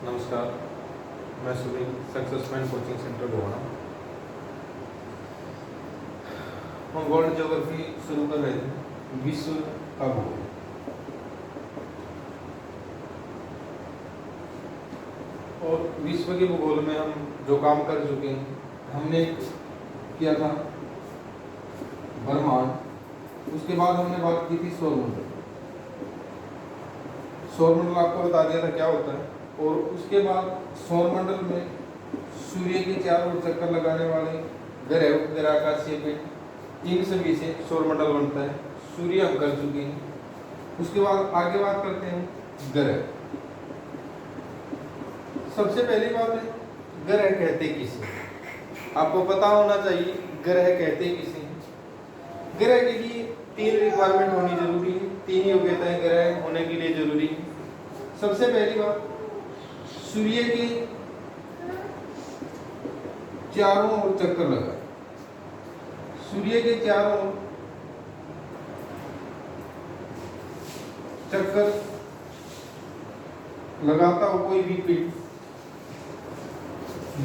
नमस्कार, मैं Sunil सक्सेसमैन coaching centre गोवाना। हम वर्ल्ड ज्योग्राफी शुरू कर रहे थे, विश्व का भूगोल। और विश्व के भूगोल में हम जो काम कर चुके हैं, हमने किया था ब्रह्मांड, उसके बाद हमने बात की थी सौरमंडल। सौरमंडल आपको बता दिया था क्या होता है। और उसके बाद सौरमंडल में सूर्य के चारों ओर चक्कर लगाने वाले ग्रह उपग्रह आकाशीय पिंड, इन सभी से सौरमंडल बनता है। सूर्य हम कर चुके हैं। उसके बाद आगे बात करते हैं ग्रह। सबसे पहली बात है, ग्रह कहते किसे? आपको पता होना चाहिए ग्रह कहते किसे। ग्रह के लिए 3 रिक्वायरमेंट होनी जरूरी है, 3 योग्यताएं ग्रह होने के लिए जरूरी है। सबसे पहली बात, सूर्य के चारों ओर चक्कर लगाए। सूर्य के चारों ओर चक्कर लगाता हो कोई भी पिंड।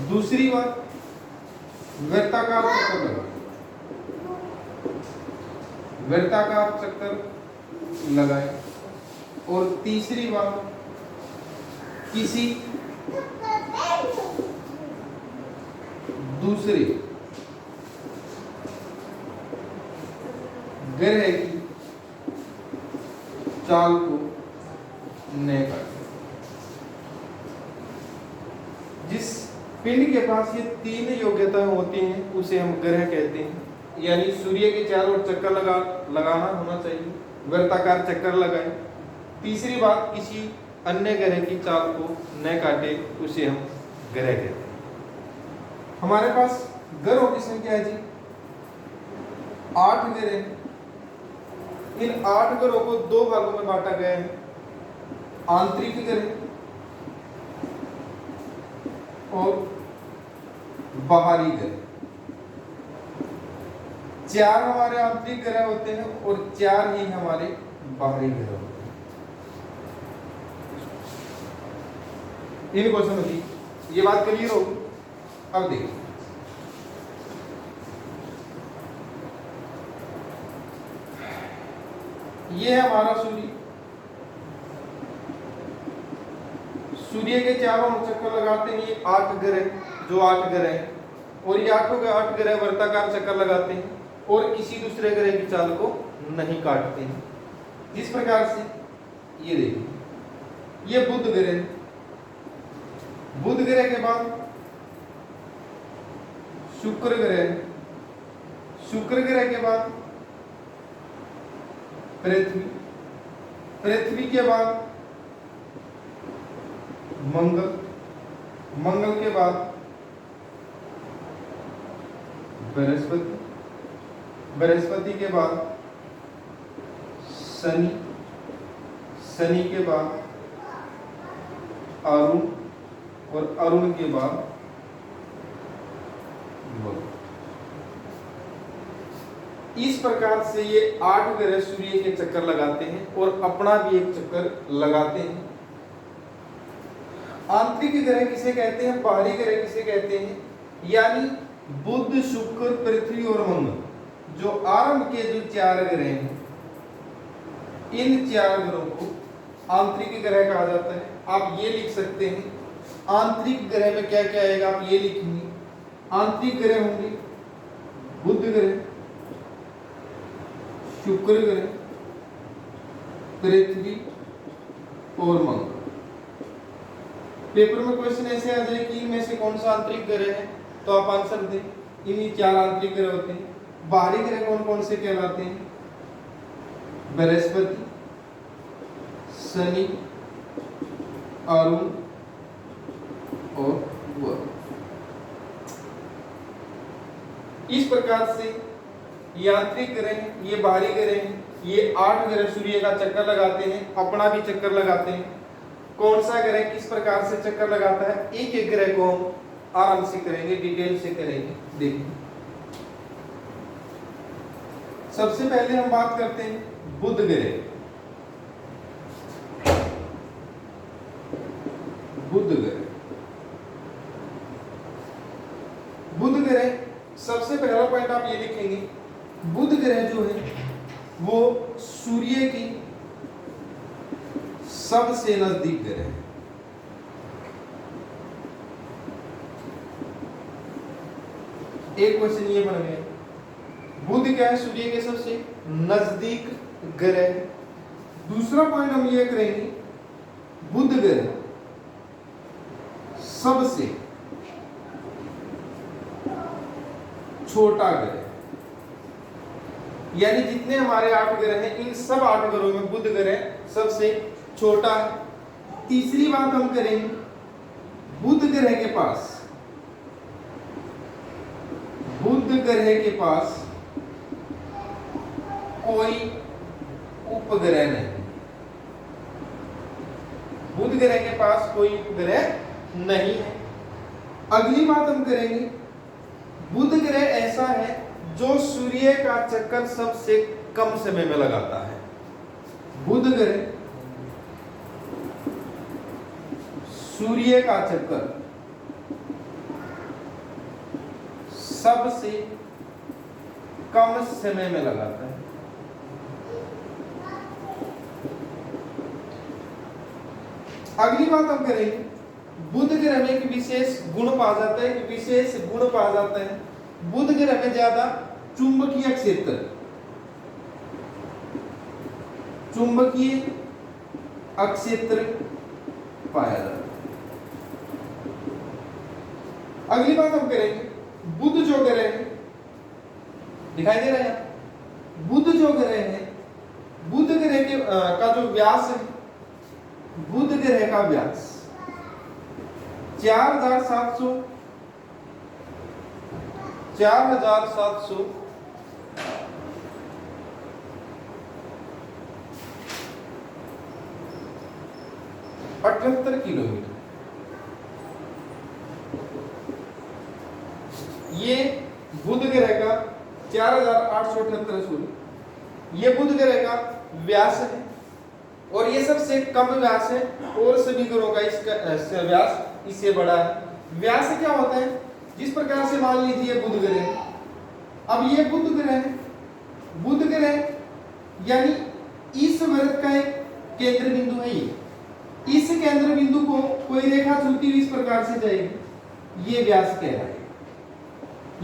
दूसरी बात, वृत्ताकार चक्कर लगाए। वृत्ताकार चक्कर लगाए। और तीसरी बात, किसी दूसरे ग्रह की चाल को न काटे। जिस पिंड के पास ये 3 योग्यताएं होती हैं उसे हम ग्रह कहते हैं। यानी सूर्य के चारों ओर चक्कर लगाना होना चाहिए, वृत्ताकार चक्कर लगाए। तीसरी बात, किसी अन्य ग्रह की चाल को न काटे, उसे हम ग्रह कहते हैं। हमारे पास ग्रहों की संख्या है जी 8 ग्रह। इन 8 ग्रहों को 2 भागों में बांटा गया है, आंतरिक ग्रह और बाहरी ग्रह। 4 हमारे आंतरिक ग्रह होते हैं और 4 ही हमारे बाहरी ग्रह होते हैं। इनको समझिए, ये बात क्लियर होगी। अब देखिए, ये है हमारा सूर्य। सूर्य के चारों ओर चक्कर लगाते हैं ये 8 ग्रह, जो 8 ग्रह हैं। और ये 8 ग्रह वृत्ताकार चक्कर लगाते हैं और किसी दूसरे ग्रह की चाल को नहीं काटते हैं। जिस प्रकार से ये देखिए, ये बुध ग्रह। बुध ग्रह के बाद शुक्र ग्रह। शुक्र ग्रह के बाद पृथ्वी। पृथ्वी के बाद मंगल। मंगल के बाद बृहस्पति। बृहस्पति के बाद शनि। शनि के बाद अरुण। और अरुण के बाद बुध। इस प्रकार से ये 8 ग्रह सूर्य के चक्कर लगाते हैं और अपना भी एक चक्कर लगाते हैं। आंतरिक ग्रह किसे कहते हैं, बाहरी ग्रह किसे कहते हैं? यानी बुध, शुक्र, पृथ्वी और मंगल, जो आरंभ के जो 4 ग्रह हैं, इन 4 ग्रहों को आंतरिक ग्रह कहा जाता है। आप ये लिख सकते हैं, आंतरिक ग्रह में क्या क्या आएगा, आप ये लिखेंगे। आंतरिक ग्रह होंगे बुध ग्रह, शुक्र ग्रह, पृथ्वी और मंगल। पेपर में क्वेश्चन ऐसे आ जाए कि इनमें से कौन सा आंतरिक ग्रह है, तो आप आंसर दें, इन्हीं 4 आंतरिक ग्रह होते हैं। बाहरी ग्रह कौन कौन से कहलाते हैं? बृहस्पति, शनि, अरुण और बुध। इस प्रकार से ये आंतरिक ग्रह, ये बाहरी ग्रह, ये 8 ग्रह सूर्य का चक्कर लगाते हैं, अपना भी चक्कर लगाते हैं। कौन सा ग्रह किस प्रकार से चक्कर लगाता है, एक एक ग्रह को हम आराम से करेंगे, डिटेल से करेंगे। देखिए, सबसे पहले हम बात करते हैं बुध ग्रह। बुध ग्रह। बुध ग्रह सबसे पहला पॉइंट आप ये लिखेंगे, बुध ग्रह जो है वो सूर्य की सबसे नजदीक ग्रह है। एक क्वेश्चन ये बन गया, बुध क्या है? सूर्य के सबसे नजदीक ग्रह है। दूसरा पॉइंट हम ये करेंगे, बुध ग्रह सबसे छोटा ग्रह, यानी जितने हमारे 8 ग्रह हैं इन सब 8 ग्रहों में बुध ग्रह सबसे छोटा है। तीसरी बात हम करेंगे, बुध ग्रह के पास कोई उपग्रह नहीं। बुध ग्रह के पास कोई उपग्रह नहीं है। अगली बात हम करेंगे, बुध ग्रह ऐसा है जो सूर्य का चक्कर सबसे कम समय में लगाता है। बुध ग्रह सूर्य का चक्कर सबसे कम समय में लगाता है। अगली बात हम करेंगे, बुध ग्रह में एक विशेष गुण पाया जाता है, बुध ग्रह में ज्यादा चुंबकीय अक्षेत्र पाया जाता है। अगली बात हम करेंगे, बुध जो ग्रह है, दिखाई दे रहा है, बुध जो ग्रह है, बुध ग्रह के का जो व्यास है, बुध ग्रह का व्यास 4700 78 किलोमीटर। ये बुध ग्रह का 4878 ये बुध ग्रह का व्यास है और ये सबसे कम व्यास है और सभी ग्रहों का इसका व्यास इससे बड़ा है। व्यास क्या होता है? जिस प्रकार से मान लीजिए बुध ग्रह, अब ये बुध ग्रह यानी इस वृत्त का एक केंद्र बिंदु है। ये इस केंद्र बिंदु को कोई रेखा छूती हुई इस प्रकार से जाएगी, ये व्यास कहलाएगा।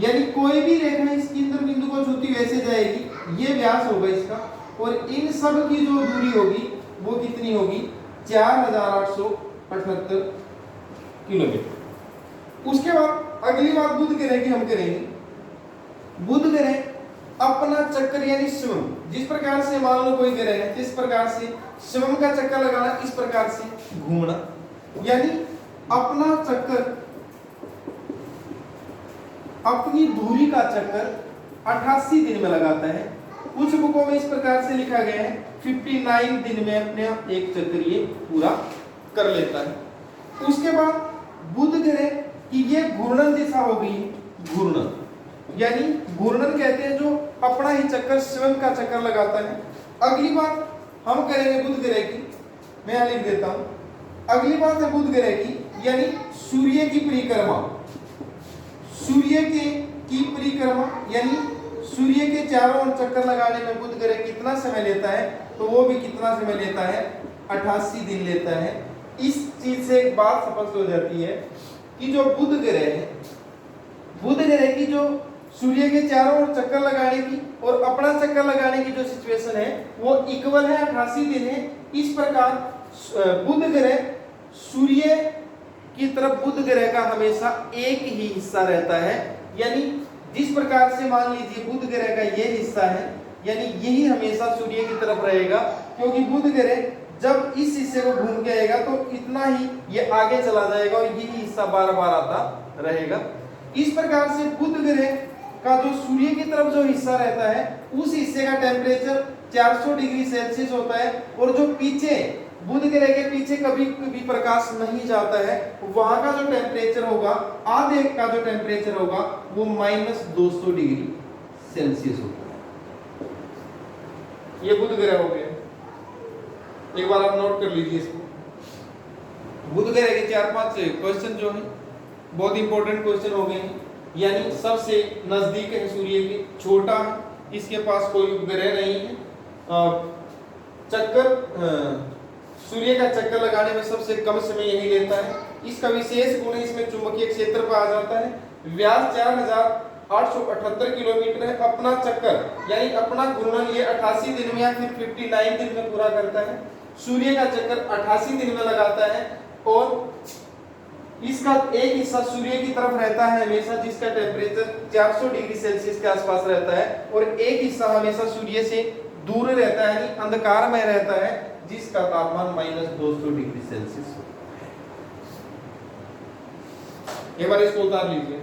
यानी कोई भी रेखा इस केंद्र बिंदु को छूती वैसे जाएगी, ये व्यास होगा इसका, और इन सब की जो दूरी होगी वो कितनी होगी? 4878 किलोमीटर। उसके बाद अगली बात बुध ग्रह की हम करेंगे। बुध ग्रह अपना चक्कर यानी स्वयं, जिस प्रकार से मान लो कोई ग्रह है, जिस प्रकार से स्वयं का चक्कर लगाना, इस प्रकार से घूमना, यानी अपना चक्कर, अपनी धुरी का चक्कर 88 दिन में लगाता है। कुछ बुकों में इस प्रकार से लिखा गया है 59 दिन में अपने एक चक्कर ये पूरा कर लेता है। उसके बाद बुध ग्रह की ये घूर्णन दिशा हो गई, घूर्णन यानी घूर्णन कहते हैं जो अपना ही चक्कर, स्वयं का चक्कर लगाता है। अगली बात हम करेंगे बुध ग्रह की, मैं यहां लिख देता हूं। अगली बात है बुध ग्रह की, यानी सूर्य की परिक्रमा। सूर्य की परिक्रमा यानी सूर्य के चारों ओर चक्कर लगाने में बुध ग्रह कितना समय लेता है? तो वो भी कितना समय लेता है? 88 दिन लेता है। इस चीज से एक बात स्पष्ट हो जाती है कि जो बुध ग्रह है, बुध ग्रह की जो सूर्य के चारों ओर चक्कर लगाने की और अपना चक्कर लगाने की जो सिचुएशन है वो इक्वल है, 88 दिन है। इस प्रकार बुध ग्रह सूर्य की तरफ बुध ग्रह का हमेशा एक ही हिस्सा रहता है, यानी जिस प्रकार से मान लीजिए बुध ग्रह का ये हिस्सा है, यानी यही हमेशा सूर्य की तरफ रहेगा, क्योंकि बुध ग्रह जब इस हिस्से को घूम के आएगा तो इतना ही ये आगे चला जाएगा और यही हिस्सा बार बार आता रहेगा। इस प्रकार से बुध ग्रह का जो सूर्य की तरफ जो हिस्सा रहता है उस हिस्से का टेम्परेचर 400 डिग्री सेल्सियस होता है, और जो पीछे बुध ग्रह के पीछे कभी भी प्रकाश नहीं जाता है वहां का जो टेम्परेचर होगा, आधे का जो टेम्परेचर होगा वो -200 डिग्री सेल्सियस होता है। ये बुध ग्रह हो गया, एक बार आप नोट कर लीजिए इसको। बुध ग्रह के 4-5 क्वेश्चन जो है बहुत इंपॉर्टेंट क्वेश्चन हो गए हैं। यानी सबसे नजदीक है सूर्य के, छोटा है, इसके पास कोई उपग्रह नहीं है, चक्कर सूर्य का चक्कर लगाने में सबसे कम समय यही लेता है। इसका विशेष गुण इसमें चुंबकीय क्षेत्र पर आ जाता है। व्यास 4878 किलोमीटर है। अपना चक्कर यानी अपना घूर्णन ये 88 दिन में या फिर 59 दिन में पूरा करता है। सूर्य का चक्कर 88 दिन में लगाता है और इसका एक हिस्सा सूर्य की तरफ रहता है हमेशा, जिसका टेम्परेचर 400 डिग्री सेल्सियस के आसपास रहता है, और एक हिस्सा हमेशा सूर्य से दूर रहता है यानी अंधकार में रहता है, जिसका तापमान -200 डिग्री सेल्सियस होता है। एक बार इसको उतार लीजिए।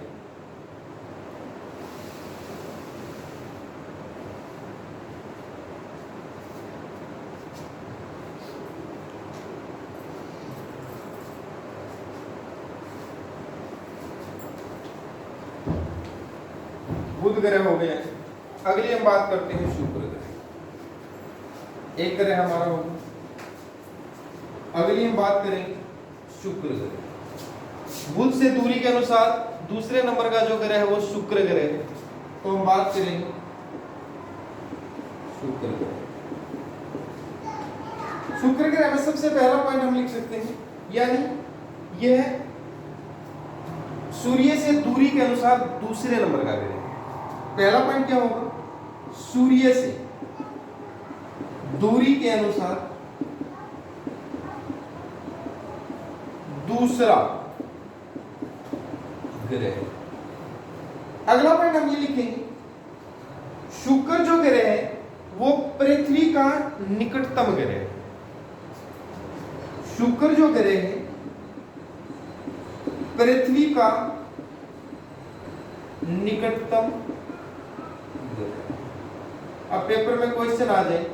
बुध ग्रह हो गया। अगली हम बात करते हैं शुक्र ग्रह। एक ग्रह हमारा होगा। अगली हम बात करेंगे शुक्र ग्रह। बुध से दूरी के अनुसार दूसरे नंबर का जो ग्रह है वो शुक्र ग्रह है। तो हम बात करेंगे शुक्र ग्रह। शुक्र ग्रह में सबसे पहला पॉइंट हम लिख सकते हैं, यानी यह सूर्य से दूरी के अनुसार दूसरे नंबर का ग्रह है। पहला पॉइंट क्या होगा? सूर्य से दूरी के अनुसार दूसरा ग्रह। अगला पॉइंट हम ये लिखेंगे, शुक्र जो ग्रह है वो पृथ्वी का निकटतम ग्रह है। शुक्र जो ग्रह है पृथ्वी का निकटतम। अब पेपर में क्वेश्चन आ जाए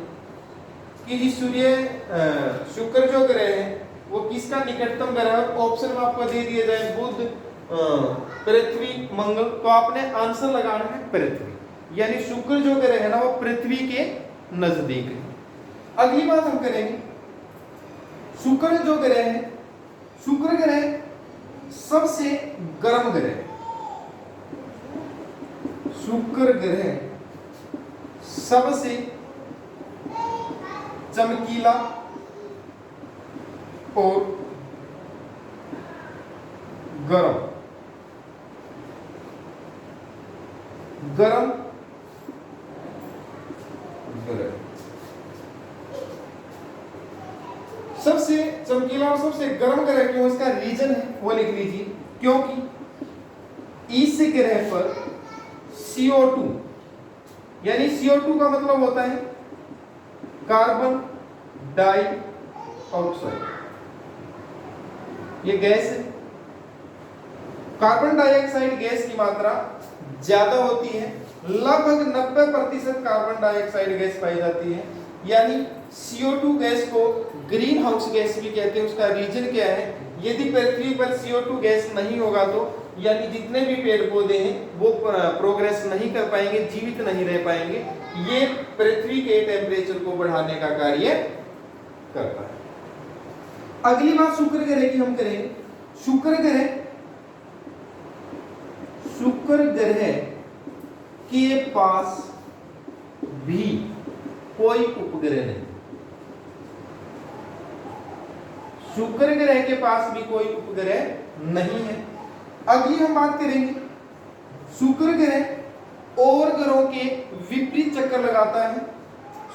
कि जी शुक्र जो ग्रह है वो किसका निकटतम ग्रह है, ऑप्शन में आपको दे दिया जाए बुध, पृथ्वी, मंगल, तो आपने आंसर लगाना है पृथ्वी, यानी शुक्र जो ग्रह है ना वो पृथ्वी के नजदीक है। अगली बात हम करेंगे, शुक्र जो ग्रह है, शुक्र ग्रह सबसे गर्म ग्रह। शुक्र ग्रह सबसे चमकीला और गर्म ग्रह। सबसे चमकीला और सबसे गर्म ग्रह क्यों, इसका रीजन है वो लिख लीजिए। क्योंकि इस ग्रह पर CO2 यानी CO2 का मतलब होता है कार्बन डाइऑक्साइड, ये गैस है। कार्बन डाइऑक्साइड गैस की मात्रा ज्यादा होती है, लगभग 90% कार्बन डाइऑक्साइड गैस पाई जाती है। यानी CO2 गैस को ग्रीन हाउस गैस भी कहते हैं। उसका रीजन क्या है? यदि पृथ्वी पर CO2 गैस नहीं होगा तो यानी जितने भी पेड़ पौधे हैं वो प्रोग्रेस नहीं कर पाएंगे, जीवित नहीं रह पाएंगे। ये पृथ्वी के टेम्परेचर को बढ़ाने का कार्य करता है। अगली बात शुक्र ग्रह की हम करेंगे। शुक्र ग्रह के पास भी कोई उपग्रह नहीं। शुक्र ग्रह के पास भी कोई उपग्रह नहीं है। अगली हम बात करेंगे, शुक्र ग्रह और ग्रहों के विपरीत चक्कर लगाता है।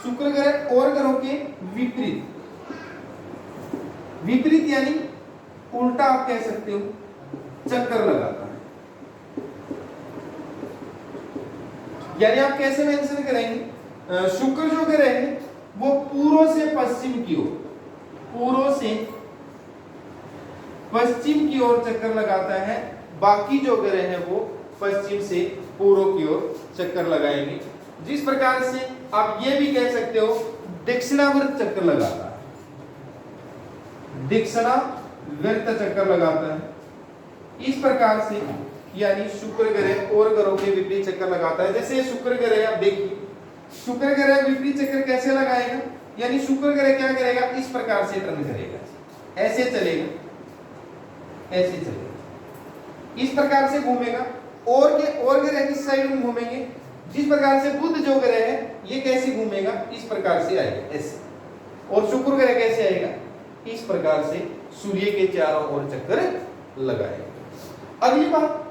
शुक्र ग्रह और ग्रहों के विपरीत यानी उल्टा आप कह सकते हो, चक्कर लगाता है। यानी आप कैसे मेंशन करेंगे? शुक्र जो ग्रह है वो पूर्व से पश्चिम की ओर चक्कर लगाता है। बाकी जो ग्रह है वो पश्चिम से पूर्व की ओर चक्कर लगाएंगे। जिस प्रकार से आप ये भी कह सकते हो दक्षिणावर्त चक्कर लगाता है, दक्षिणावर्त चक्कर लगाता है। इस प्रकार से यानी शुक्र ग्रह और ग्रहों के विपरीत चक्कर लगाता है। जैसे शुक्र ग्रह आप देखिए, शुक्र ग्रह विपरीत चक्कर कैसे लगाएगा? यानी शुक्र ग्रह क्या करेगा? इस प्रकार से टर्न करेगा, ऐसे चलेगा। ऐसे चलेगा, इस प्रकार से घूमेगा। और ग्रह किस साइड में घूमेंगे, जिस प्रकार से बुध जो ग्रह है ये कैसे घूमेगा, इस प्रकार से आएगा ऐसे। और शुक्र ग्रह कैसे आएगा, इस प्रकार से सूर्य के चारों ओर चक्कर लगाएगा। अगली बात,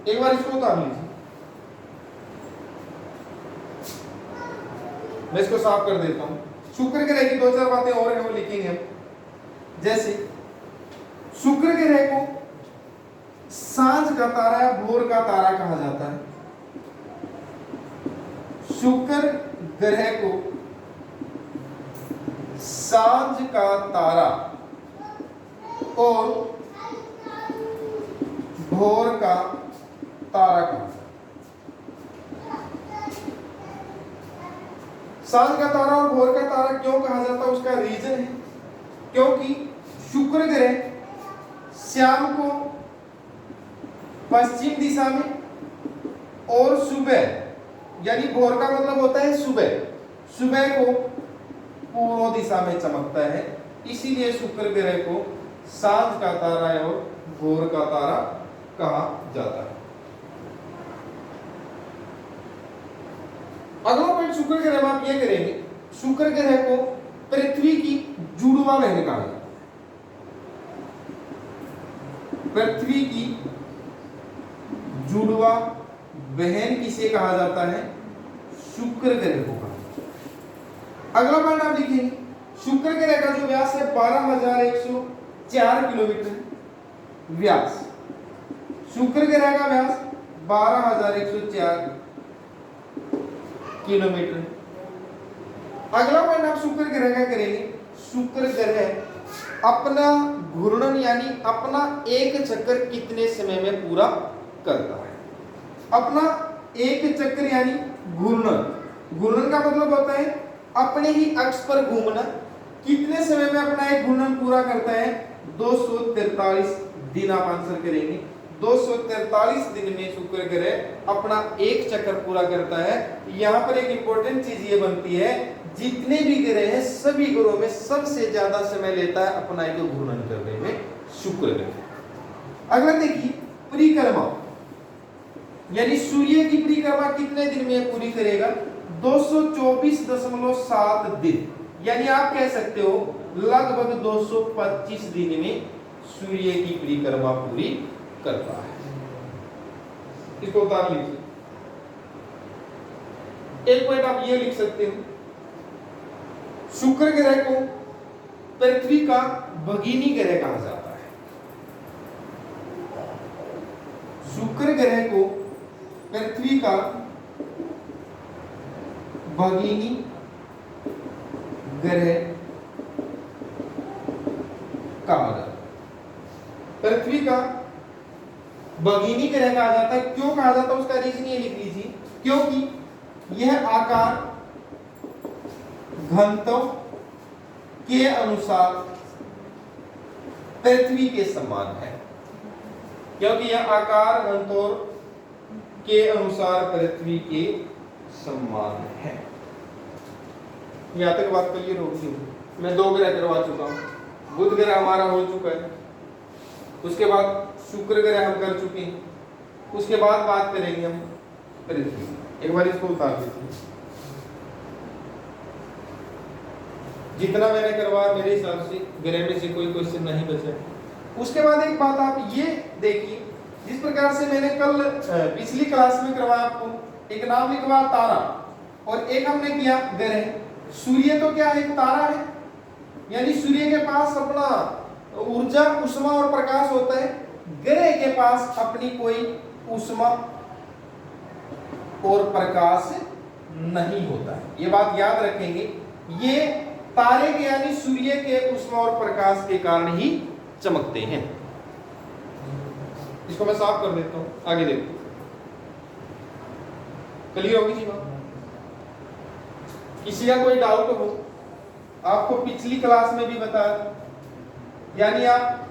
एक बार इसको उतार लीजिए, मैं इसको साफ कर देता हूं। शुक्र ग्रह की 2-4 बातें और हैं वो लिखेंगे हम। जैसे शुक्र ग्रह को सांझ का तारा या भोर का तारा कहा जाता है। शुक्र ग्रह को सांझ का तारा और भोर का तारा कहा जाता है। सांझ का तारा और भोर का तारा क्यों कहा जाता है, उसका रीजन है क्योंकि शुक्र ग्रह शाम को पश्चिम दिशा में और सुबह, यानी भोर का मतलब होता है सुबह, सुबह को पूर्व दिशा में चमकता है। इसीलिए शुक्र ग्रह को सांझ का तारा और भोर का तारा कहा जाता है। अगला पॉइंट शुक्र ग्रह में आप ये करेंगे, शुक्र ग्रह को पृथ्वी की जुड़वा बहन कहा जाता है। पृथ्वी की जुड़वा बहन किसे कहा जाता है, शुक्र ग्रह को कहा जाता है। अगला पॉइंट आप लिखेंगे, शुक्र ग्रह का जो व्यास है 12,104 किलोमीटर व्यास, शुक्र ग्रह का व्यास 12,104 किलोमीटर। अगला पॉइंट आप शुक्र ग्रह का करेंगे, शुक्र ग्रह अपना घूर्णन यानी अपना एक चक्कर कितने समय में पूरा करता है। अपना एक चक्कर यानी घूर्णन, घूर्णन का मतलब होता है अपने ही अक्ष पर घूमना। कितने समय में अपना एक घूर्णन पूरा करता है, 243 दिन आप आंसर करेंगे। 243 दिन में शुक्र ग्रह अपना एक चक्कर पूरा करता है। यहां पर एक इंपॉर्टेंट चीज ये बनती है, जितने भी ग्रह हैं सभी ग्रहों में सबसे ज्यादा समय लेता है अपना एक घूर्णन करने में शुक्र ग्रह। अगला देखिए परिक्रमा, यानी सूर्य की परिक्रमा कितने दिन में पूरी करेगा, 224.7 दिन, यानी आप कह सकते हो लगभग 225 दिन में सूर्य की परिक्रमा पूरी करता है। इसको उतार लीजिए। एक पॉइंट आप ये लिख सकते हो, शुक्र ग्रह को पृथ्वी का भगिनी ग्रह कहा जाता है। शुक्र ग्रह को पृथ्वी का भगिनी ग्रह कहा जाता है। पृथ्वी का भगिनी ग्रह कहा जाता है। क्यों कहा जाता है उसका रीजन ये लिख लीजिए, क्योंकि यह आकार घनत्व के अनुसार पृथ्वी के समान है, क्योंकि यह आकार घनत्व के अनुसार पृथ्वी के समान है। यहां तक बात क्लियर होगी। मैं 2 ग्रह करवा चुका हूं, बुध ग्रह हमारा हो चुका है, उसके बाद शुक्र ग्रह हम कर चुके हैं, उसके बाद बात करेंगे हम पृथ्वी। एक बार इसको उतार दीजिए। जितना मैंने करवाया मेरे हिसाब से ग्रह में से कोई क्वेश्चन नहीं बचा। उसके बाद एक बात आप ये देखिए, जिस प्रकार से मैंने कल पिछली क्लास में करवाया आपको, एक नाम लिखवा तारा और एक हमने किया ग्रह। सूर्य तो क्या एक तारा है, यानी सूर्य के पास अपना ऊर्जा उष्मा और प्रकाश होता है, ग्रह के पास अपनी कोई उष्मा और प्रकाश नहीं होता है। ये बात याद रखेंगे, ये तारे के यानी सूर्य के उष्मा और प्रकाश के कारण ही चमकते हैं। इसको मैं साफ कर देता हूं, आगे देखो क्लियर होगी जी बात। किसी का कोई डाउट हो, आपको पिछली क्लास में भी बताया, यानी आप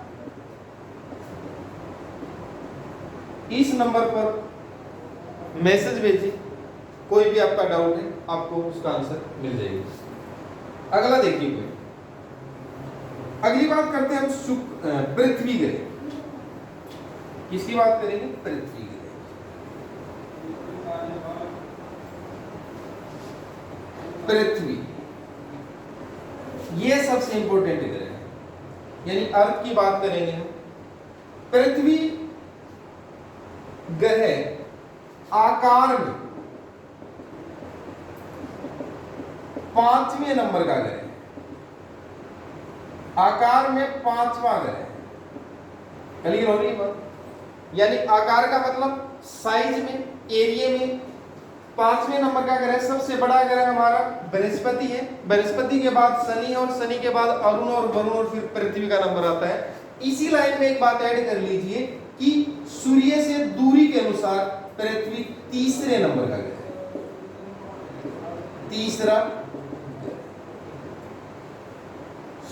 इस नंबर पर मैसेज भेजिए, कोई भी आपका डाउट है आपको उसका आंसर मिल जाएगा। अगला देखिए, कोई अगली बात करते हैं हम पृथ्वी ग्रह। किसकी बात करेंगे? पृथ्वी की। पृथ्वी ये सबसे इंपॉर्टेंट ग्रह है, यानी अर्थ की बात करेंगे हम। पृथ्वी ग्रह आकार में 5वें नंबर का ग्रह है, आकार में 5वां ग्रह है। क्लियर हो रही है बात? यानी आकार का मतलब साइज में, एरिया में 5वें नंबर का ग्रह। सबसे बड़ा ग्रह हमारा बृहस्पति है, बृहस्पति के बाद शनि है, और शनि के बाद अरुण और वरुण, और फिर पृथ्वी का नंबर आता है। इसी लाइन में एक बात ऐड कर लीजिए कि सूर्य से दूरी के अनुसार पृथ्वी तीसरे नंबर का ग्रह है, तीसरा।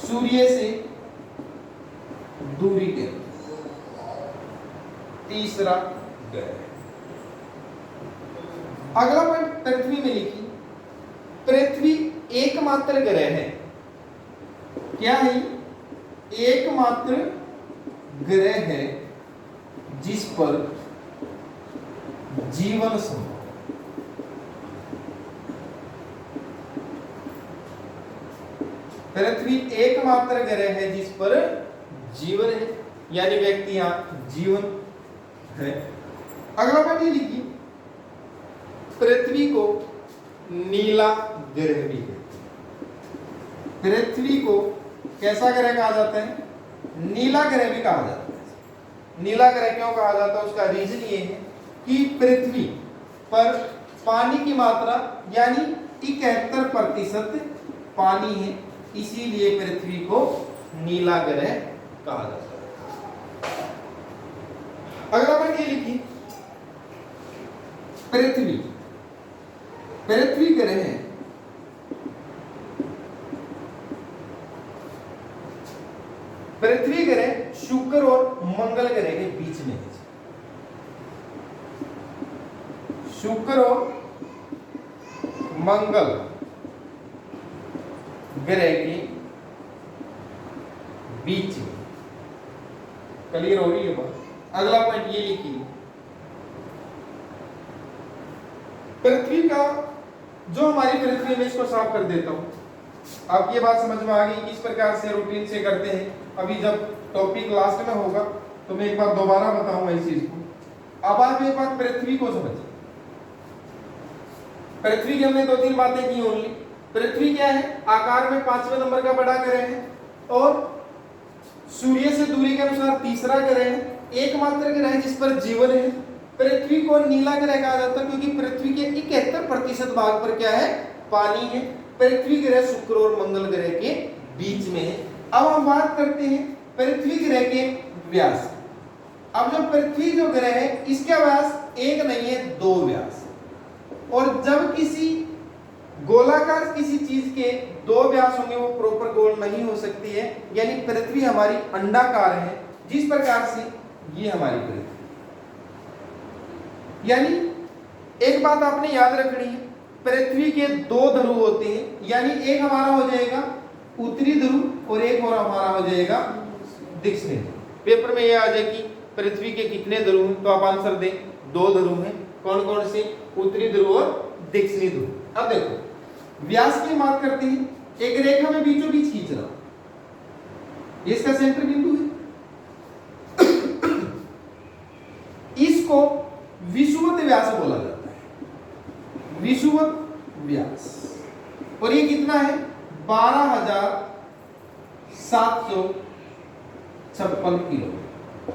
सूर्य से दूरी के तीसरा ग्रह। अगला पॉइंट पृथ्वी में लिखिए, पृथ्वी एकमात्र ग्रह है। क्या है? एकमात्र ग्रह है जिस पर जीवन संभव। पृथ्वी एकमात्र ग्रह है जिस पर जीवन है, यानी व्यक्ति यहां जीवन है। अगला पॉइंट ये लिखिए, पृथ्वी को नीला ग्रह भी है। पृथ्वी को कैसा ग्रह कहा जाता है? नीला ग्रह भी कहा जाता है। नीला ग्रह क्यों कहा जाता है? उसका रीजन ये है कि पृथ्वी पर पानी की मात्रा यानी 71% पानी है, इसीलिए पृथ्वी को नीला ग्रह कहा जाता है। अगला पॉइंट ये लिखिए, पृथ्वी ग्रह है, पृथ्वी ग्रह शुक्र और मंगल ग्रह के बीच में है। शुक्र और मंगल ग्रह के बीच में। क्लियर हो रही है बात? अगला पॉइंट ये लिखिए, पृथ्वी का जो हमारी पृथ्वी में, इसको साफ कर देता हूं। अब ये बात समझ में आ गई किस प्रकार से रूटीन से करते हैं। अभी जब टॉपिक लास्ट में होगा तो मैं एक बार दोबारा बताऊंगा इस चीज को। अब आप एक बार पृथ्वी को समझिए। पृथ्वी की हमने 2-3 बातें की ओनली। पृथ्वी क्या है? आकार में 5वें नंबर का बड़ा ग्रह है, और सूर्य से दूरी के अनुसार तीसरा ग्रह है, एकमात्र ग्रह है जिस पर जीवन है। पृथ्वी को नीला ग्रह कहा जाता है क्योंकि पृथ्वी के 71% भाग पर क्या है? पानी है। पृथ्वी ग्रह शुक्र और मंगल ग्रह के बीच में है। अब हम बात करते हैं पृथ्वी ग्रह के व्यास। अब जो पृथ्वी जो ग्रह है, इसका व्यास एक नहीं है, 2 व्यास। और जब किसी गोलाकार किसी चीज के 2 व्यास होंगे, वो प्रॉपर गोल नहीं हो सकती है। यानी पृथ्वी हमारी अंडाकार है, जिस प्रकार से ये हमारी पृथ्वी। यानी एक बात आपने याद रखनी है, पृथ्वी के 2 ध्रुव होते हैं, यानी एक हमारा हो जाएगा उत्तरी ध्रुव और एक और हमारा हो जाएगा दक्षिणी ध्रुव। पेपर में ये आ जाए कि पृथ्वी के कितने ध्रुव हैं, तो आप आंसर दें 2 ध्रुव हैं। कौन कौन से? उत्तरी ध्रुव और दक्षिणी ध्रुव। अब देखो व्यास की बात करते हैं, एक रेखा में बीचों बीच खींच रहा हूं, इसका सेंटर बिंदु है। इसको विषुवत व्यास बोला जाता है, विषुवत व्यास। और ये कितना है? 12,756 किलोमीटर।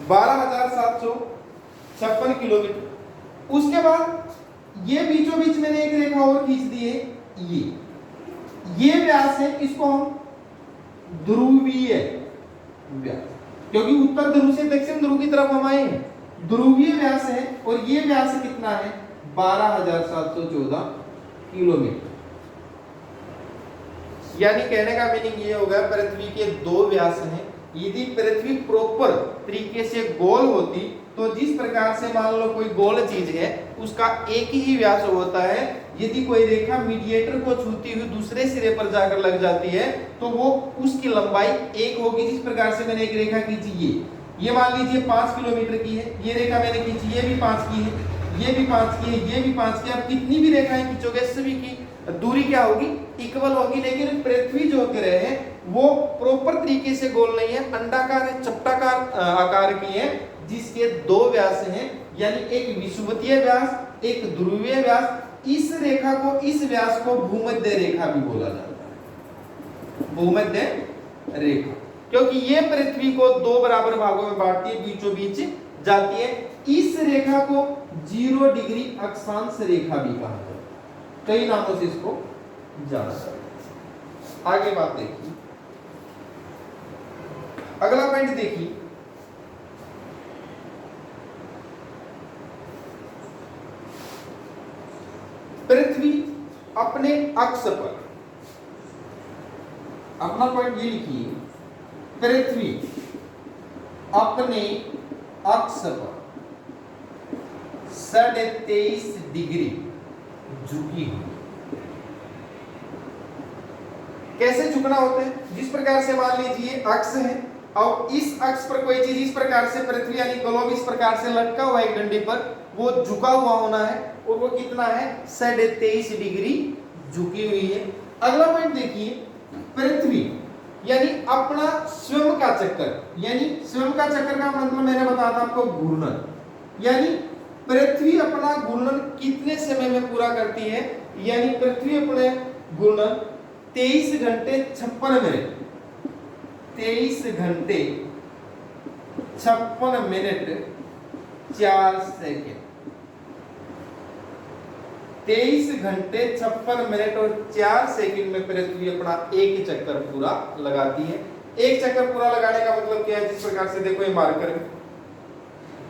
12,756 किलोमीटर। उसके बाद ये बीचों बीच मैंने एक रेखा और खींच दी है, ये व्यास है, इसको हम ध्रुवीय व्यास, क्योंकि उत्तर ध्रुव से दक्षिण ध्रुव की तरफ हम आए हैं, ध्रुवीय व्यास है। और ये व्यास कितना है? 12,714 किलोमीटर। यानी कहने का मीनिंग ये होगा, पृथ्वी के 2 व्यास हैं। यदि पृथ्वी प्रॉपर तरीके से गोल होती, तो जिस प्रकार से मान लो कोई गोल चीज है, उसका एक ही व्यास होता है। यदि कोई रेखा मीडिएटर को छूती हुई दूसरे सिरे पर जाकर लग जाती है, तो वो उसकी लंबाई 1 होगी। जिस प्रकार से मैंने एक रेखा खींची, ये मान लीजिए 5 किलोमीटर की है, ये रेखा मैंने खींची, ये भी 5 की है, ये भी 5 की है, ये भी 5 की है। आप कितनी भी रेखाएं खींचोगे सभी की दूरी क्या होगी, इक्वल होगी। लेकिन पृथ्वी जो ग्रह है वो प्रॉपर तरीके से गोल नहीं है, अंडाकार है, चपटाकार आकार की है, जिसके दो व्यास हैं, यानी एक विषुवतीय व्यास, एक ध्रुवीय व्यास। इस रेखा को, इस व्यास को भूमध्य रेखा भी बोला जाता है, भूमध्य रेखा, क्योंकि ये पृथ्वी को दो बराबर भागों में बांटती है, बीचों बीच जाती है। इस रेखा को 0 डिग्री अक्षांश रेखा भी कहा जाता है, कई नामों से इसको जाना जाता है। आगे बात देखिए, अगला पॉइंट देखिए, पृथ्वी अपने अक्ष पर, अपना पॉइंट ये लिखिए, पृथ्वी अपने अक्ष पर 23.5 डिग्री झुकी हुई। कैसे झुकना होता है, जिस प्रकार से मान लीजिए अक्ष है और इस अक्ष पर कोई चीज इस प्रकार से, पृथ्वी यानी ग्लोब इस प्रकार से लटका हुआ है डंडे पर, वो झुका हुआ होना है, और वो कितना है 23.5 डिग्री झुकी हुई है। अगला पॉइंट देखिए, पृथ्वी यानी अपना स्वयं का चक्कर, यानी स्वयं का चक्कर का मतलब मैंने बताया था आपको घूर्णन, यानी पृथ्वी अपना घूर्णन कितने समय में पूरा करती है, यानी पृथ्वी अपने घूर्णन 23 घंटे 56 मिनट, 23 घंटे 56 मिनट 4 सेकेंड, 23 घंटे 56 मिनट और 4 सेकंड में पृथ्वी अपना एक चक्कर पूरा लगाती है। एक चक्कर पूरा लगाने का मतलब क्या है, जिस प्रकार से देखो ये मार्कर है,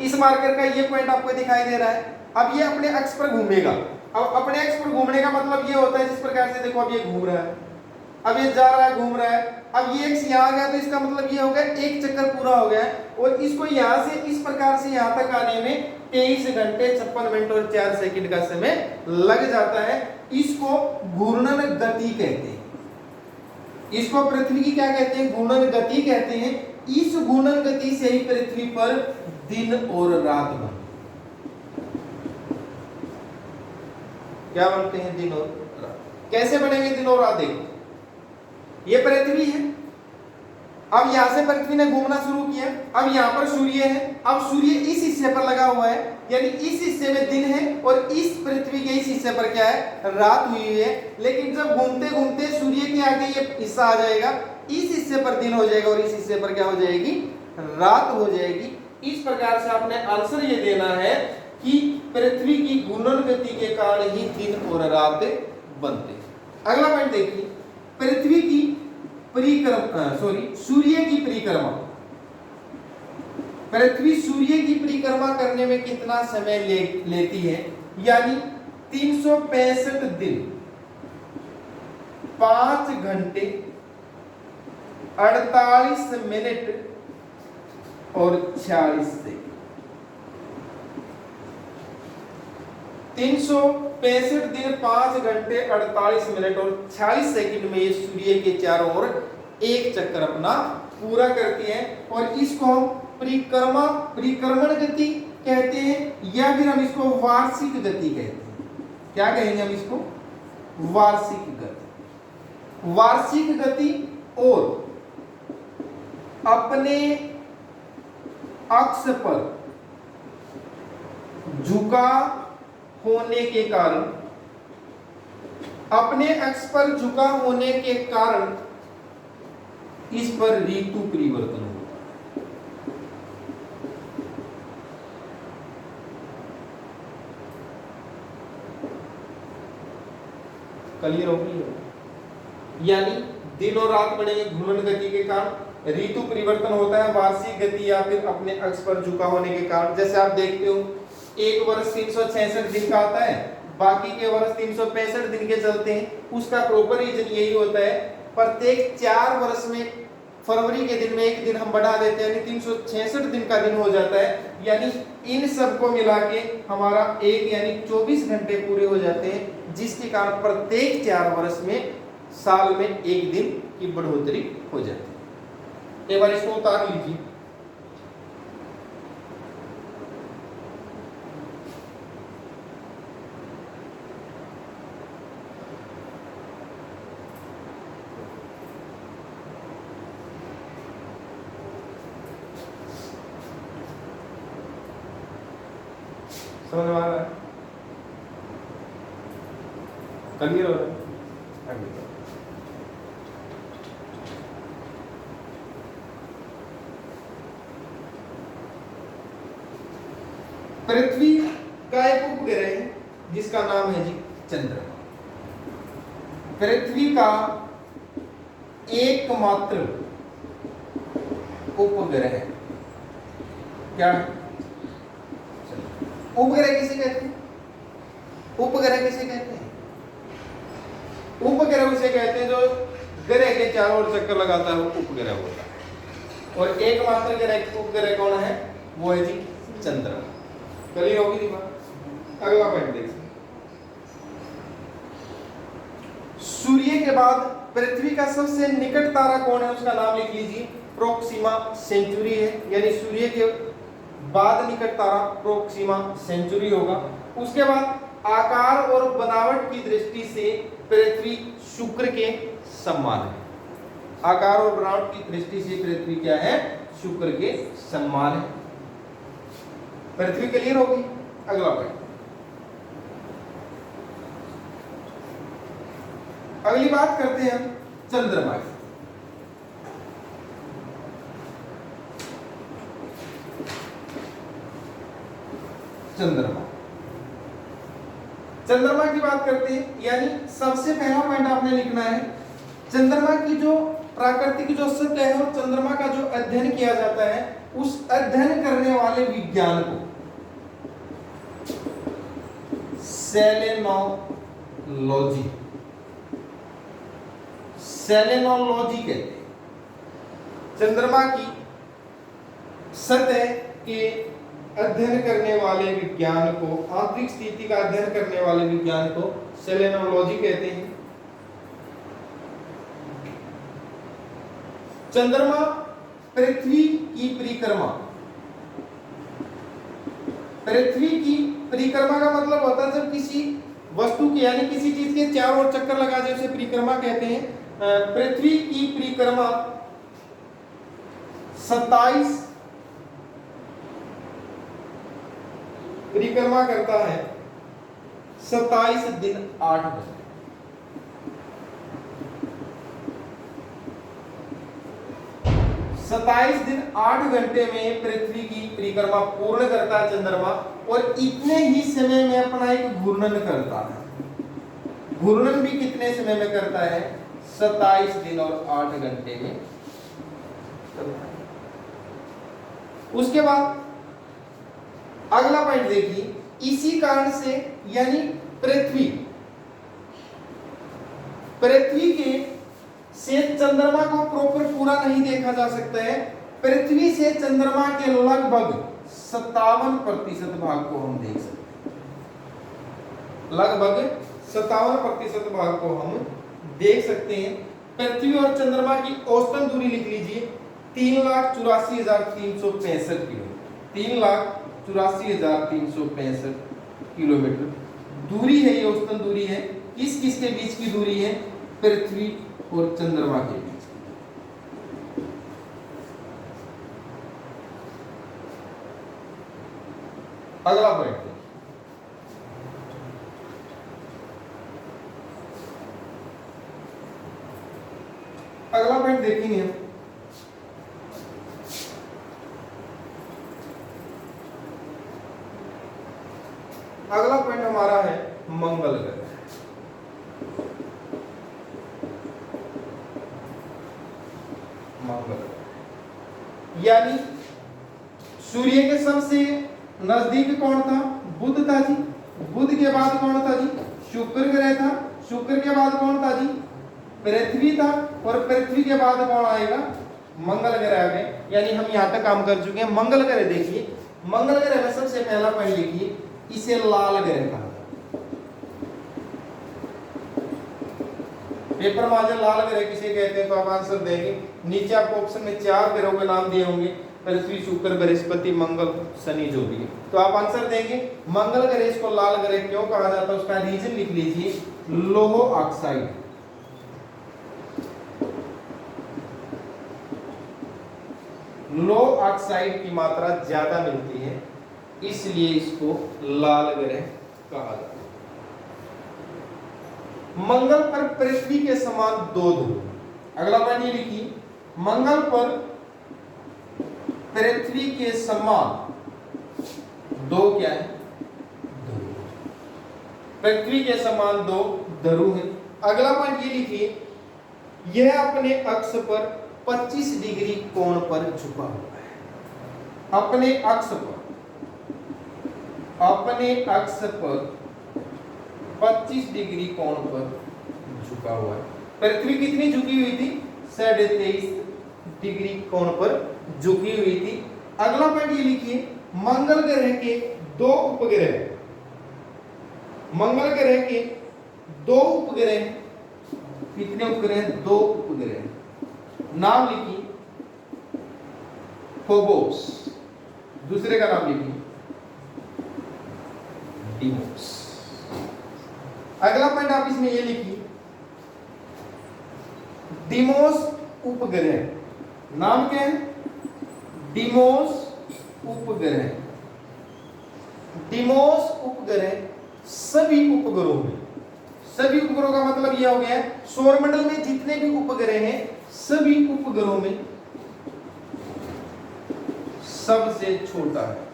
इस मार्कर का ये पॉइंट आपको दिखाई दे रहा है। अब ये अपने अक्ष पर घूमेगा, अब अपने अक्ष पर घूमने का मतलब ये होता है, जिस प्रकार से देखो अब ये घूम रहा है, अब ये जा रहा है, घूम रहा है, अब ये एक्स यहाँ आ गया, तो इसका मतलब ये हो गया एक चक्कर पूरा हो गया है, और इसको यहाँ से इस प्रकार से यहाँ तक आने में 23 घंटे 56 मिनट और 4 सेकंड का समय लग जाता है। इसको घूर्णन गति कहते हैं, इसको पृथ्वी की क्या कहते हैं, घूर्णन गति कहते हैं। इस घूर्णन गति से ही पृथ्वी पर दिन और रात बनते, क्या बनते हैं, दिन और रात। कैसे बनेंगे दिन और रात, देखो ये पृथ्वी है, अब यहां से पृथ्वी ने घूमना शुरू किया, अब यहां पर सूर्य है, अब सूर्य इस हिस्से पर लगा हुआ है, यानी इस हिस्से में दिन है, और इस पृथ्वी के इस हिस्से पर क्या है, रात हुई है। लेकिन जब घूमते घूमते सूर्य के आगे ये हिस्सा आ जाएगा, इस हिस्से पर दिन हो जाएगा और इस हिस्से पर क्या हो जाएगी, रात हो जाएगी। इस प्रकार से आपने आंसर ये देना है कि पृथ्वी की घूर्णन गति के कारण ही दिन और रात बनते। अगला पॉइंट देखिए, पृथ्वी की सूर्य की परिक्रमा, पृथ्वी सूर्य की परिक्रमा करने में कितना समय लेती है, यानी 365 दिन 5 घंटे 48 मिनट और 46 सेकंड। 365 दिन 5 घंटे 48 मिनट और 46 सेकंड में ये सूर्य के चारों ओर एक चक्कर अपना पूरा करती है, और इसको हम परिक्रमण गति कहते हैं, या फिर हम इसको वार्षिक गति कहते हैं। क्या कहेंगे हम इसको, वार्षिक गति। वार्षिक गति और अपने अक्ष पर झुका होने के कारण, अपने अक्ष पर झुका होने के कारण इस पर ऋतु परिवर्तन होता है। क्लियर होगी, यानी दिन और रात बढ़ेंगे घूर्णन गति के कारण, ऋतु परिवर्तन होता है वार्षिक गति या फिर अपने अक्ष पर झुका होने के कारण। जैसे आप देखते हो एक वर्ष 366 दिन का आता है, बाकी के वर्ष 365 दिन के चलते हैं। उसका प्रॉपर रीजन यही होता है, प्रत्येक 4 वर्ष में फरवरी के दिन में एक दिन हम बढ़ा देते हैं, यानी 366 दिन का दिन हो जाता है। यानी इन सबको मिला के हमारा एक यानी 24 घंटे पूरे हो जाते हैं, जिसके कारण प्रत्येक 4 वर्ष में साल में एक दिन की बढ़ोतरी हो जाती है। एक बार इसको उतार लीजिए, समझ में आ रहा है? क्लियर हो रहा है? आगे बढ़ो। पृथ्वी का एक उपग्रह है जिसका नाम है जी चंद्रमा। पृथ्वी का एकमात्र उपग्रह है, क्या है? उपग्रह किसे कहते हैं? उपग्रह किसे कहते हैं? उपग्रह उसे कहते हैं जो ग्रह के चारों ओर चक्कर लगाता है, वो उपग्रह होता है। और एकमात्र ग्रह उपग्रह कौन है? वो है जी चंद्रमा। क्लियर होगी जी बात? अगला पॉइंट देखिए। सूर्य के बाद पृथ्वी का सबसे निकट तारा कौन है? उसका नाम लिख लीजिए, प्रोक्सिमा सेंचुरी है। यानी सूर्य के बाद निकट तारा प्रोक्सिमा सेंचुरी होगा। उसके बाद आकार और बनावट की दृष्टि से पृथ्वी शुक्र के समान है। आकार और बनावट की दृष्टि से पृथ्वी क्या है? शुक्र के समान है। पृथ्वी क्लियर होगी? अगला पॉइंट। अगली बात करते हैं हम चंद्रमा की। चंद्रमा चंद्रमा की बात करते हैं, यानी सबसे पहला पॉइंट आपने लिखना है चंद्रमा की जो प्राकृतिक जो सत्य है और चंद्रमा का जो अध्ययन किया जाता है, उस अध्ययन करने वाले विज्ञान को सेलेनोलॉजी सेलेनोलॉजी कहते हैं। चंद्रमा की सतह के अध्ययन करने वाले विज्ञान को, आंतरिक स्थिति का अध्ययन करने वाले विज्ञान को सेलेनोलॉजी कहते हैं। चंद्रमा पृथ्वी की परिक्रमा, पृथ्वी की परिक्रमा का मतलब होता है जब किसी वस्तु की यानी किसी चीज के चारों ओर चक्कर लगा जाए उसे परिक्रमा कहते हैं। पृथ्वी की परिक्रमा 27 परिक्रमा करता है 27 दिन 8 घंटे। 27 दिन 8 घंटे में पृथ्वी की परिक्रमा पूर्ण करता है चंद्रमा, और इतने ही समय में अपना एक घूर्णन करता है। घूर्णन भी कितने समय में करता है? 27 दिन और 8 घंटे में। उसके बाद अगला पॉइंट देखिए, इसी कारण से यानी पृथ्वी के से चंद्रमा को प्रॉपर पूरा नहीं देखा जा सकता है। पृथ्वी से चंद्रमा के लगभग 57% भाग को हम देख सकते हैं। लगभग 57% भाग को हम देख सकते हैं। पृथ्वी और चंद्रमा की औसतन दूरी लिख लीजिए, 3,84,365 किलोमीटर। 3,84,365 किलोमीटर दूरी है, ये औसतन दूरी है। किस किस के बीच की दूरी है? पृथ्वी और चंद्रमा के बीच। अगला पॉइंट, अगला पॉइंट देखेंगे हम। अगला पॉइंट हमारा है मंगल ग्रह। मंगल यानी सूर्य के सबसे नजदीक कौन था? बुध था जी। बुध के बाद कौन था जी? शुक्र ग्रह था। शुक्र के बाद कौन था जी? पृथ्वी था। और पृथ्वी के बाद कौन आएगा? मंगल ग्रह आ गए। यानी हम यहाँ तक काम कर चुके हैं। मंगल ग्रह देखिए, मंगल ग्रह में सबसे पहला पॉइंट लिखिए, इसे लाल ग्रह कहा। पेपर में आज लाल ग्रह किसे कहते हैं तो आप आंसर देंगे। नीचे आपको ऑप्शन में 4 ग्रहों के नाम दिए होंगे, पृथ्वी, शुक्र, बृहस्पति, मंगल, शनि, जो भी है। तो आप आंसर देंगे मंगल ग्रह इसको लाल ग्रह क्यों कहा जाता है, उसका रीजन लिख लीजिए, लोहो ऑक्साइड। लो ऑक्साइड की मात्रा ज्यादा मिलती है इसलिए इसको लाल ग्रह कहा जाता है। मंगल पर पृथ्वी के समान 2 ध्रुव। अगला पॉइंट ये लिखिए, मंगल पर पृथ्वी के समान 2 क्या है? पृथ्वी के समान 2 ध्रुव है। अगला पॉइंट ये लिखिए, यह अपने अक्ष पर 25 डिग्री कोण पर झुका हुआ है। अपने अक्ष पर 25 डिग्री कोण पर झुका हुआ है। पृथ्वी कितनी झुकी हुई थी? 23.5 डिग्री कोण पर झुकी हुई थी। अगला पॉइंट ये लिखिए, मंगल ग्रह के 2 उपग्रह, मंगल ग्रह के 2 उपग्रह, कितने उपग्रह? 2 उपग्रह। नाम लिखिए, फोबोस, दूसरे का नाम लिखिए डिमोस। अगला पॉइंट आप इसमें ये लिखिए, डिमोस उपग्रह, नाम क्या है? डिमोस उपग्रह। डिमोस उपग्रह सभी उपग्रहों में, सभी उपग्रहों का मतलब यह हो गया है सौरमंडल में जितने भी उपग्रह हैं सभी उपग्रहों में सबसे छोटा है।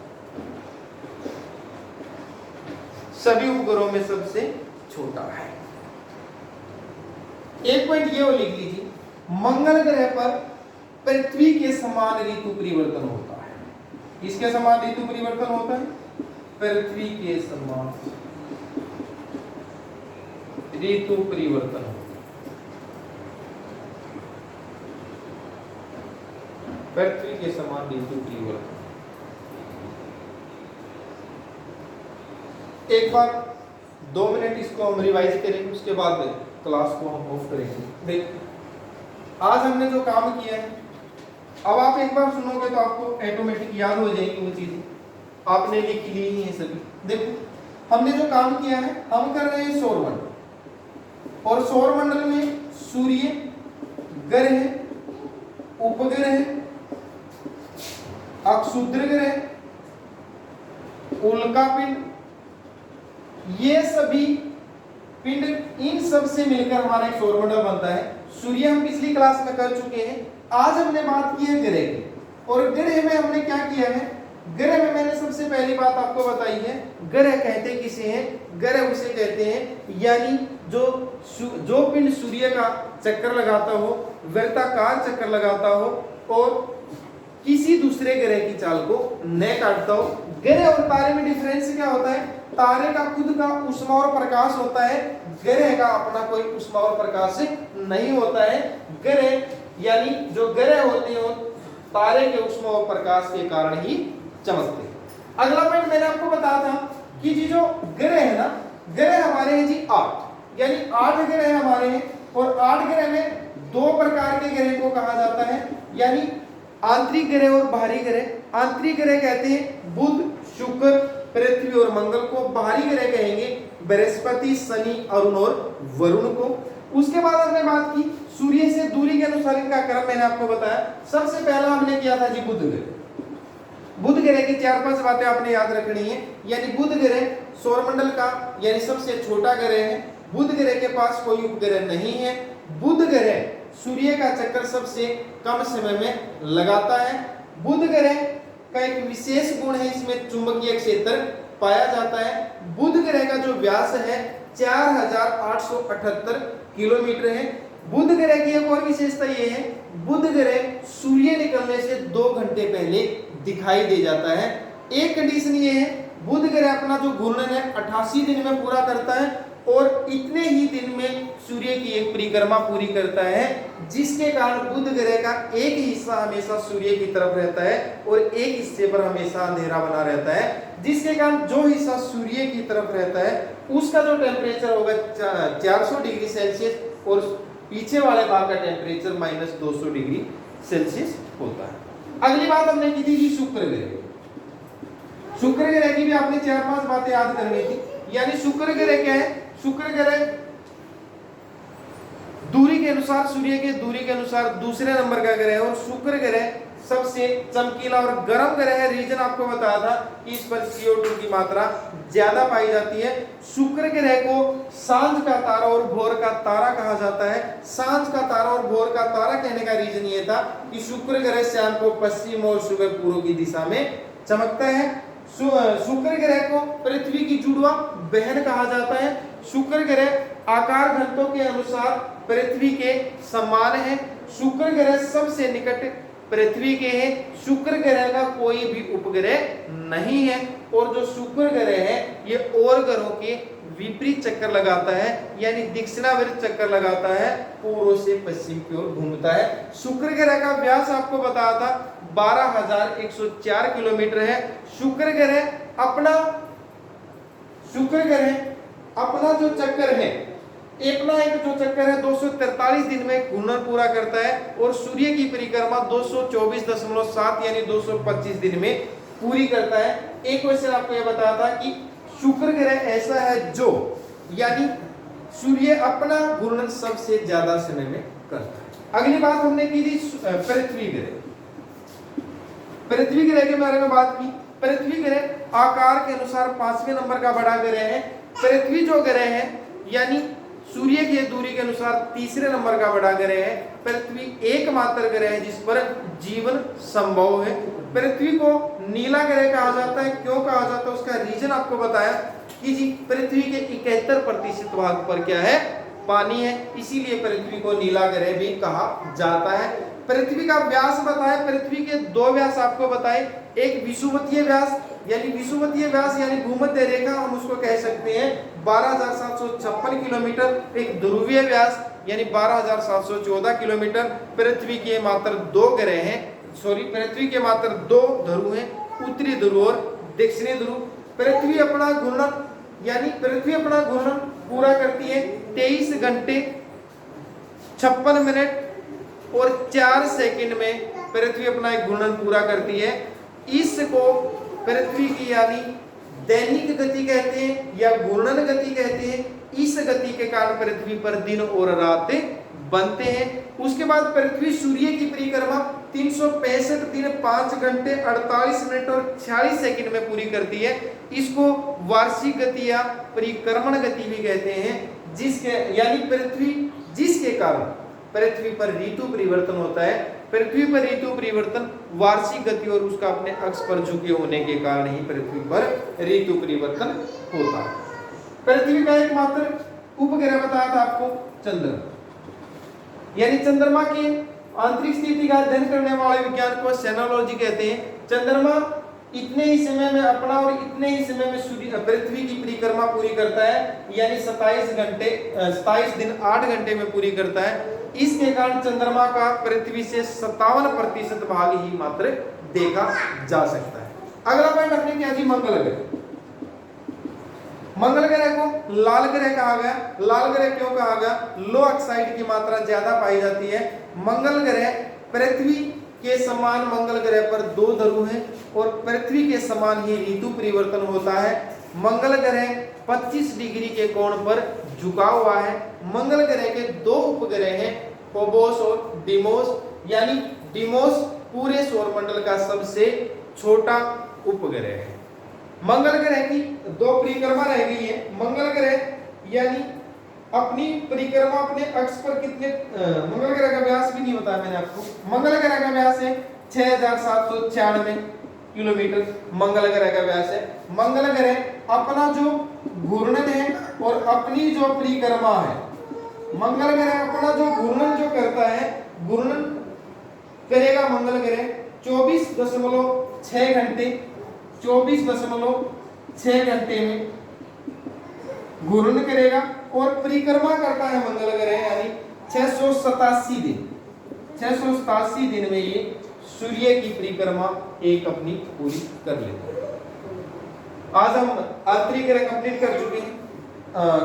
सभी उपग्रहों में सबसे छोटा है। एक पॉइंट ये लिख लीजिए, मंगल ग्रह पर पृथ्वी के समान ऋतु परिवर्तन होता है। किसके समान ऋतु परिवर्तन होता है? पृथ्वी के समान ऋतु परिवर्तन होता है। पृथ्वी के समान ऋतु परिवर्तन। एक बार 2 मिनट इसको हम रिवाइज करेंगे, उसके बाद क्लास को हम ऑफ करेंगे। देखिए, आज हमने जो काम किया है, अब आप एक बार सुनोगे तो आपको ऑटोमेटिक याद हो जाएगी वो चीजें, आपने लिख ली ही है सभी। देखो, हमने जो काम किया है, हम कर रहे हैं सौरमंडल, और सौरमंडल में सूर्य, ग्रह, उपग्रह, अक्षुद्र ग्रह, उल्कापिंड, ये सभी पिंड, इन सब से मिलकर हमारा एक सौरमंडल बनता है। सूर्य हम पिछली क्लास में कर चुके हैं। आज हमने बात की है ग्रह की, और ग्रह में हमने क्या किया है? ग्रह में मैंने सबसे पहली बात आपको बताई है, ग्रह कहते किसे हैं? ग्रह उसे कहते हैं यानी जो पिंड सूर्य का चक्कर लगाता हो, वृत्ताकार चक्कर लगाता हो और किसी दूसरे ग्रह की चाल को न काटता हो। ग्रह और तारे में डिफरेंस क्या होता है? तारे का खुद का ऊष्मा और प्रकाश होता है, ग्रह का अपना कोई ऊष्मा और प्रकाश नहीं होता है। ग्रह यानी जो ग्रह होते हैं तारे के ऊष्मा और प्रकाश के कारण ही चमकते हैं। अगला पॉइंट मैंने आपको बताया था कि जी जो ग्रह है ना, ग्रह हमारे हैं जी 8, यानी 8 ग्रह हमारे हैं, और 8 ग्रह में 2 प्रकार के ग्रह को कहा जाता है, यानी आंतरिक ग्रह और बाहरी ग्रह। आंतरिक ग्रह कहते हैं बुध, शुक्र, पृथ्वी और मंगल को। बाहरी ग्रह कहेंगे बृहस्पति, शनि, अरुण और वरुण को। उसके बाद हमने बात की सूर्य से दूरी के अनुसार इनका क्रम मैंने आपको बताया। सबसे पहला हमने किया था जी बुध ग्रह। बुध ग्रह की 4-5 बातें आपने याद रखनी है, यानी बुध ग्रह सौरमंडल का यानी सबसे छोटा ग्रह है। बुध ग्रह के पास कोई उपग्रह नहीं है। बुध ग्रह सूर्य का चक्कर सबसे कम समय में लगाता है। बुध ग्रह का एक विशेष गुण है, इसमें चुंबकीय क्षेत्र पाया जाता है। बुध ग्रह का जो व्यास है 4878 किलोमीटर है। बुध ग्रह की एक और विशेषता ये है, बुध ग्रह सूर्य निकलने से 2 घंटे पहले दिखाई दे जाता है। एक कंडीशन ये है, बुध ग्रह अपना जो घूर्णन है 88 दिन में पूरा करता है, और इतने ही दिन में सूर्य की एक परिक्रमा पूरी करता है, जिसके कारण बुध ग्रह का एक हिस्सा हमेशा सूर्य की तरफ रहता है और एक हिस्से पर हमेशा अंधेरा बना रहता है, जिसके कारण जो हिस्सा सूर्य की तरफ रहता है उसका जो टेम्परेचर होगा 400 डिग्री सेल्सियस, और पीछे वाले भाग का टेम्परेचर -200 डिग्री सेल्सियस होता है। अगली बात हमने की थी शुक्र ग्रह। शुक्र ग्रह की भी आपने 4-5 बातें याद करनी थी। यानी शुक्र ग्रह क्या है? शुक्र ग्रह दूरी के अनुसार, सूर्य के दूरी के अनुसार दूसरे नंबर का ग्रह है, और शुक्र ग्रह सबसे चमकीला और गर्म ग्रह है। रीजन आपको बताया था कि इस पर CO2 की मात्रा ज्यादा पाई जाती है। शुक्र ग्रह को सांझ का तारा और भोर का तारा कहा जाता है। सांझ का तारा और भोर का तारा कहने का रीजन ये था कि शुक्र ग्रह शाम को पश्चिम और सुबह पूर्व की दिशा में चमकता है। शुक्र ग्रह को पृथ्वी की जुड़वा बहन कहा जाता है। शुक्र ग्रह आकार घनत्व के अनुसार पृथ्वी के समान है। शुक्र ग्रह सबसे निकट पृथ्वी के हैं। शुक्र ग्रह का कोई भी उपग्रह नहीं है और जो शुक्र ग्रह है ये और ग्रहों के विपरीत चक्कर लगाता है, यानी दक्षिणावर्त चक्कर लगाता है, पूर्व से पश्चिम की ओर घूमता है। शुक्र ग्रह का व्यास आपको बताया था 12,104 किलोमीटर है। शुक्र ग्रह अपना जो चक्कर है, अपना एक जो चक्कर है 243 दिन में घूमना पूरा करता है और सूर्य की परिक्रमा 224.7 यानी 225 दिन में पूरी करता है। एक क्वेश्चन आपको यह बताया था कि शुक्र ग्रह ऐसा है जो, यानी सूर्य अपना घूर्णन सबसे ज्यादा समय में करता है। अगली बात हमने की थी पृथ्वी ग्रह। पृथ्वी ग्रह के बारे में बात की। पृथ्वी ग्रह आकार के अनुसार 5वें नंबर का बड़ा ग्रह है। पृथ्वी जो ग्रह है यानी सूर्य की दूरी के अनुसार तीसरे नंबर का बड़ा ग्रह है। पृथ्वी एकमात्र ग्रह है जिस पर जीवन संभव है। पृथ्वी को नीला ग्रह कहा जाता है। क्यों कहा जाता है उसका रीजन आपको बताया कि जी पृथ्वी के 71% भाग पर क्या है, पानी है, इसीलिए पृथ्वी को नीला ग्रह भी कहा जाता है। पृथ्वी का व्यास बताए, पृथ्वी के दो व्यास आपको बताए, एक विषुवतीय व्यास यानी भूमध्य रेखा हम उसको कह सकते हैं 12,756 किलोमीटर, एक ध्रुवीय व्यास यानी 12,714 किलोमीटर। पृथ्वी के मात्र दो ग्रह हैं, पृथ्वी के मात्र दो ध्रुव हैं, उत्तरी ध्रुव और दक्षिणी ध्रुव। पृथ्वी अपना घूर्णन पूरा करती है 23 घंटे 56 मिनट और 4 सेकंड में पृथ्वी अपना एक घूर्णन पूरा करती है। इसको पृथ्वी की यानी दैनिक गति कहते हैं या घूर्णन गति कहते हैं। इस गति के कारण पृथ्वी पर दिन और रात बनते हैं। उसके बाद पृथ्वी सूर्य की परिक्रमा 365 दिन 5 घंटे 48 मिनट और 46 सेकंड में पूरी करती है। इसको वार्षिक गति या परिक्रमण गति भी कहते हैं, जिसके कारण पृथ्वी पर ऋतु परिवर्तन होता है। पृथ्वी पर ऋतु परिवर्तन वार्षिक गति और उसका अपने अक्ष पर झुके होने के कारण ही पृथ्वी पर ऋतु परिवर्तन होता है। पृथ्वी का एकमात्र उपग्रह बताया था आपको चंद्रमा, यानी चंद्रमा की आंतरिक स्थिति का अध्ययन करने वाले विज्ञान को सेनोलॉजी कहते हैं। चंद्रमा इतने ही समय में अपना और इतने ही समय में सूर्य पृथ्वी की परिक्रमा पूरी करता है, यानी 27 दिन 8 घंटे में पूरी करता है। इसके कारण चंद्रमा का पृथ्वी से 57% भाग ही मात्र देखा जा सकता है। अगला पॉइंट अपने क्या जी, मंगल ग्रह। मंगल ग्रह को लाल ग्रह कहा गया। लाल ग्रह क्यों कहा गया? लो ऑक्साइड की मात्रा ज्यादा पाई जाती है। मंगल ग्रह पृथ्वी के समान मंगल ग्रह पर दो ध्रुव हैं और पृथ्वी के समान ही ऋतु परिवर्तन होता है। मंगल ग्रह 25 डिग्री के कोण पर झुका हुआ है। मंगल ग्रह के दो उपग्रह हैं, फोबोस और डीमोस, यानी डीमोस पूरे सौरमंडल का सबसे छोटा उपग्रह है। मंगल ग्रह की दो परिक्रमा रह गई है। मंगल ग्रह यानी अपनी परिक्रमा अपने अक्ष पर कितने, मंगल ग्रह का व्यास भी नहीं बताया मैंने आपको। मंगल ग्रह का व्यास है 6,796 किलोमीटर मंगल ग्रह का व्यास है। मंगल ग्रह अपना जो घूर्णन है और अपनी जो परिक्रमा है, मंगल ग्रह अपना जो घूर्णन जो करता है, घूर्णन करेगा मंगल ग्रह 24.6 घंटे में घूर्णन करेगा और परिक्रमा करता है मंगल ग्रह यानी 687 दिन में ये सूर्य की परिक्रमा एक अपनी पूरी कर लेते हैं। आज हम आंतरिक ग्रह कंप्लीट कर चुके हैं।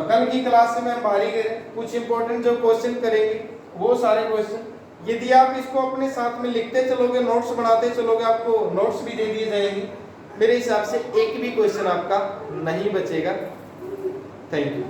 कल की क्लास में हम बाहरी ग्रह कुछ इंपॉर्टेंट जो क्वेश्चन करेंगे वो सारे क्वेश्चन, यदि आप इसको अपने साथ में लिखते चलोगे, नोट्स बनाते चलोगे, आपको नोट्स भी दे दिए जाएंगे। मेरे हिसाब से एक भी क्वेश्चन आपका नहीं बचेगा। Thank you.